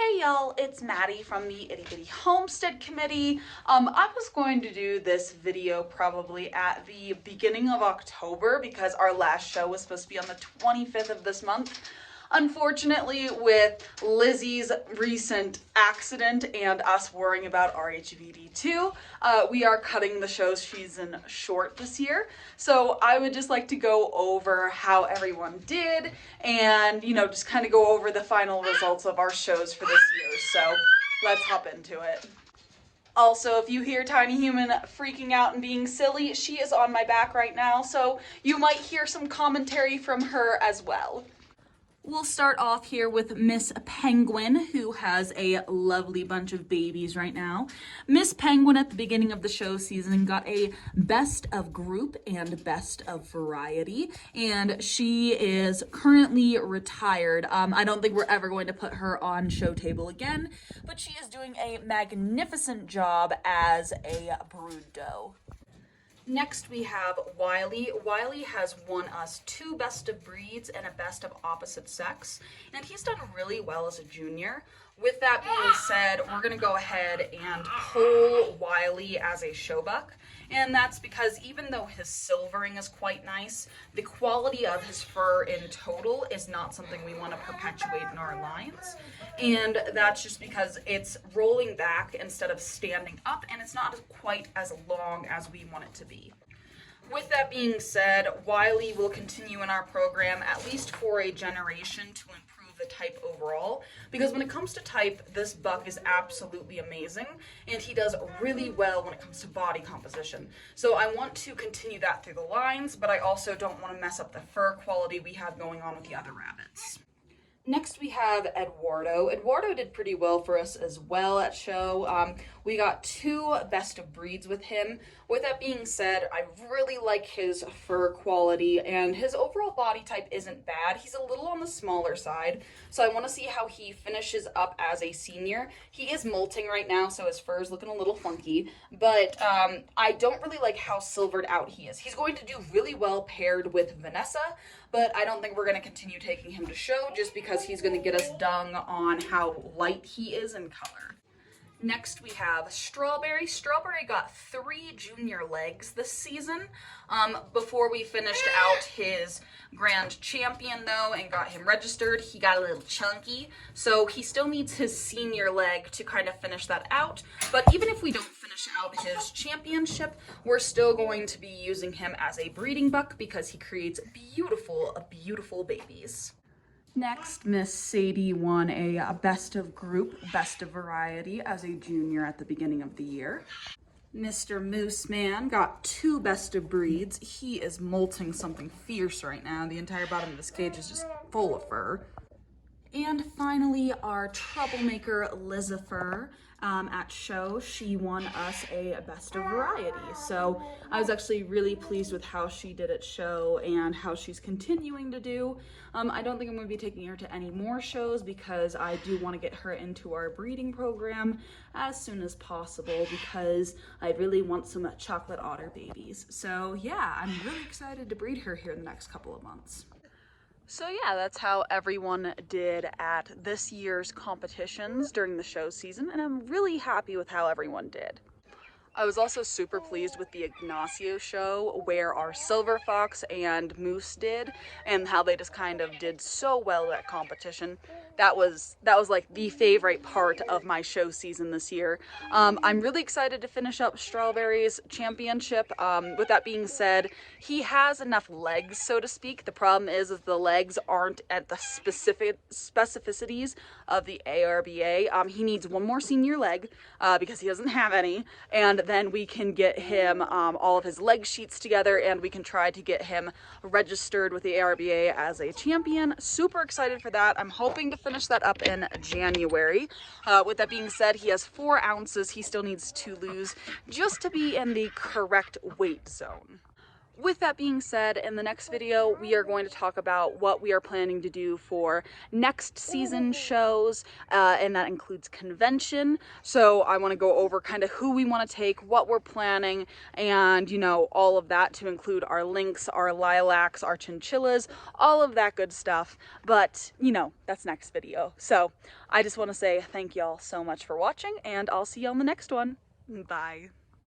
Hey y'all, it's Maddie from the Itty Bitty Homestead Committee. I was going to do this video probably at the beginning of October because our last show was supposed to be on the 25th of this month. Unfortunately, with Lizzie's recent accident and us worrying about RHVD2, we are cutting the show season short this year. So I would just like to go over how everyone did and, just kind of go over the final results of our shows for this year. So let's hop into it. Also, if you hear Tiny Human freaking out and being silly, she is on my back right now, so you might hear some commentary from her as well. We'll start off here with Miss Penguin, who has a lovely bunch of babies right now. Miss Penguin at the beginning of the show season got a best of group and best of variety, and she is currently retired. I don't think we're ever going to put her on show table again, but she is doing a magnificent job as a brood doe. Next we have Wiley. Wiley has won us 2 best of breeds and a best of opposite sex, and he's done really well as a junior. With that being said, we're going to go ahead and pull Wiley as a showbuck, and that's because even though his silvering is quite nice, the quality of his fur in total is not something we want to perpetuate in our lines, and that's just because it's rolling back instead of standing up, and it's not quite as long as we want it to be. With that being said, Wiley will continue in our program at least for a generation to improve the type overall, because when it comes to type, this buck is absolutely amazing, and he does really well when it comes to body composition. So I want to continue that through the lines, but I also don't want to mess up the fur quality we have going on with the other rabbits. Next we have Eduardo. Eduardo did pretty well for us as well at show. We got 2 best of breeds with him. With that being said, I really like his fur quality, and his overall body type isn't bad. He's a little on the smaller side, so I want to see how he finishes up as a senior. He is molting right now, so his fur is looking a little funky, but I don't really like how silvered out he is. He's going to do really well paired with Vanessa, but I don't think we're going to continue taking him to show just because he's going to get us dung on how light he is in color. Next we have Strawberry. Strawberry got 3 junior legs this season before we finished out his grand champion though and got him registered. He got a little chunky, so he still needs his senior leg to kind of finish that out. But even if we don't finish out his championship, we're still going to be using him as a breeding buck because he creates beautiful babies. Next, Miss Sadie won a best of group, best of variety as a junior at the beginning of the year. Mr. Moose Man got 2 best of breeds. He is molting something fierce right now. The entire bottom of his cage is just full of fur. And finally, our troublemaker Liza Fur at show. She won us a best of variety. So I was actually really pleased with how she did at show and how she's continuing to do. I don't think I'm going to be taking her to any more shows because I do want to get her into our breeding program as soon as possible because I really want some chocolate otter babies. So yeah, I'm really excited to breed her here in the next couple of months. So yeah, that's how everyone did at this year's competitions during the show season, and I'm really happy with how everyone did. I was also super pleased with the Ignacio show where our Silver Fox and Moose did and how they just kind of did so well at competition. That was like the favorite part of my show season this year. I'm really excited to finish up Strawberry's championship. With that being said, he has enough legs, so to speak. The problem is the legs aren't at the specificities of the ARBA. He needs 1 more senior leg because he doesn't have any, and then we can get him all of his leg sheets together and we can try to get him registered with the ARBA as a champion. Super excited for that. I'm hoping to finish that up in January. With that being said, he has 4 ounces he still needs to lose just to be in the correct weight zone. with that being said, in the next video, we are going to talk about what we are planning to do for next season shows, and that includes convention. So I want to go over kind of who we want to take, what we're planning, and, you know, all of that, to include our lynx, our lilacs, our chinchillas, all of that good stuff. But, you know, that's next video. So I just want to say thank y'all so much for watching, and I'll see y'all in the next one. Bye.